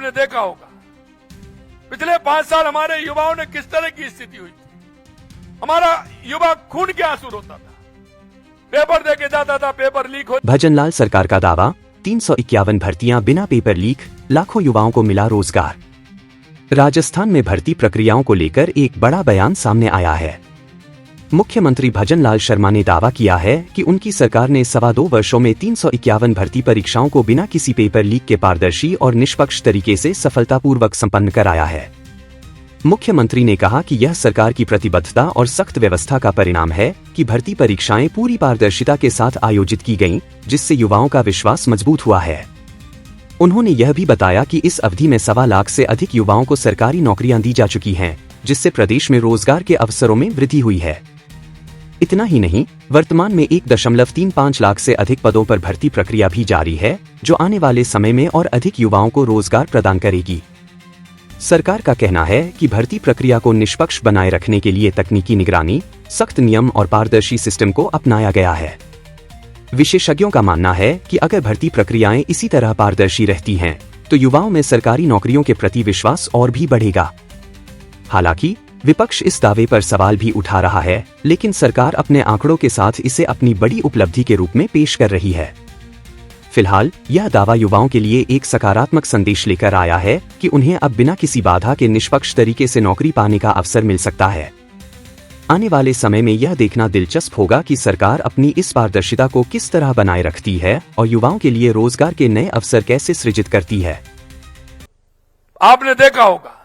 आपने देखा होगा पिछले 5 साल हमारे युवाओं ने किस तरह की स्थिति हुई थी। हमारा युवा खून के आंसू रोता था, पेपर देके जाता था, पेपर लीक हो। भजनलाल सरकार का दावा, 351 भर्तियां बिना पेपर लीक, लाखों युवाओं को मिला रोजगार। राजस्थान में भर्ती प्रक्रियाओं को लेकर एक बड़ा बयान सामने आया है। मुख्यमंत्री भजनलाल शर्मा ने दावा किया है कि उनकी सरकार ने 2.25 वर्षों में 351 भर्ती परीक्षाओं को बिना किसी पेपर लीक के पारदर्शी और निष्पक्ष तरीके से सफलतापूर्वक संपन्न कराया है। मुख्यमंत्री ने कहा कि यह सरकार की प्रतिबद्धता और सख्त व्यवस्था का परिणाम है कि भर्ती परीक्षाएं पूरी पारदर्शिता के साथ आयोजित की गईं, जिससे युवाओं का विश्वास मजबूत हुआ है। उन्होंने यह भी बताया कि इस अवधि में 1.25 लाख से अधिक युवाओं को सरकारी नौकरियां दी जा चुकी हैं, जिससे प्रदेश में रोजगार के अवसरों में वृद्धि हुई है। इतना ही नहीं, वर्तमान में 1.35 लाख से अधिक पदों पर भर्ती प्रक्रिया भी जारी है, जो आने वाले समय में और अधिक युवाओं को रोजगार प्रदान करेगी। सरकार का कहना है कि भर्ती प्रक्रिया को निष्पक्ष बनाए रखने के लिए तकनीकी निगरानी, सख्त नियम और पारदर्शी सिस्टम को अपनाया गया है। विशेषज्ञों का मानना है कि अगर भर्ती प्रक्रियाएं इसी तरह पारदर्शी रहती हैं, तो युवाओं में सरकारी नौकरियों के प्रति विश्वास और भी बढ़ेगा। हालांकि विपक्ष इस दावे पर सवाल भी उठा रहा है, लेकिन सरकार अपने आंकड़ों के साथ इसे अपनी बड़ी उपलब्धि के रूप में पेश कर रही है। फिलहाल यह दावा युवाओं के लिए एक सकारात्मक संदेश लेकर आया है कि उन्हें अब बिना किसी बाधा के निष्पक्ष तरीके से नौकरी पाने का अवसर मिल सकता है। आने वाले समय में यह देखना दिलचस्प होगा कि सरकार अपनी इस पारदर्शिता को किस तरह बनाए रखती है और युवाओं के लिए रोजगार के नए अवसर कैसे सृजित करती है। आपने देखा होगा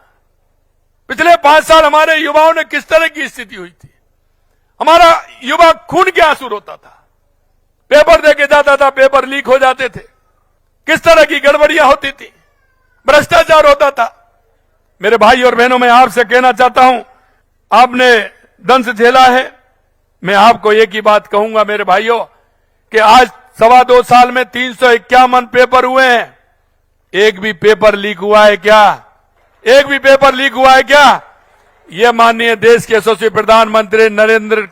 पिछले 5 साल हमारे युवाओं ने किस तरह की स्थिति हुई थी। हमारा युवा खून के आंसू रोता था, पेपर देके जाता था, पेपर लीक हो जाते थे, किस तरह की गड़बड़ियां होती थी, भ्रष्टाचार होता था। मेरे भाई और बहनों, मैं आपसे कहना चाहता हूं, आपने दंश झेला है। मैं आपको एक ही बात कहूंगा मेरे भाइयों, कि आज 2.25 साल में 351 पेपर हुए हैं। एक भी पेपर लीक हुआ है क्या? एक भी पेपर लीक हुआ है क्या? यह माननीय देश के यशस्वी प्रधानमंत्री नरेंद्र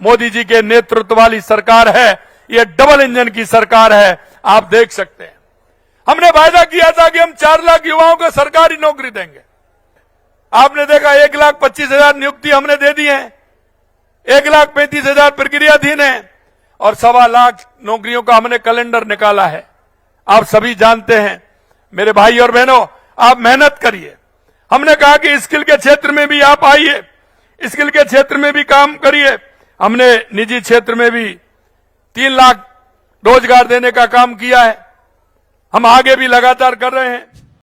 मोदी जी के नेतृत्व वाली सरकार है। यह डबल इंजन की सरकार है। आप देख सकते हैं, हमने वायदा किया था कि हम 4 लाख युवाओं को सरकारी नौकरी देंगे। आपने देखा 1,25,000 नियुक्ति हमने दे दी है, 1,35,000 प्रक्रियाधीन है और 2.25 लाख नौकरियों का हमने कैलेंडर निकाला है। आप सभी जानते हैं मेरे भाई और बहनों, आप मेहनत करिए। हमने कहा कि स्किल के क्षेत्र में भी आप आइए, स्किल के क्षेत्र में भी काम करिए। हमने निजी क्षेत्र में भी 3 लाख रोजगार देने का काम किया है। हम आगे भी लगातार कर रहे हैं।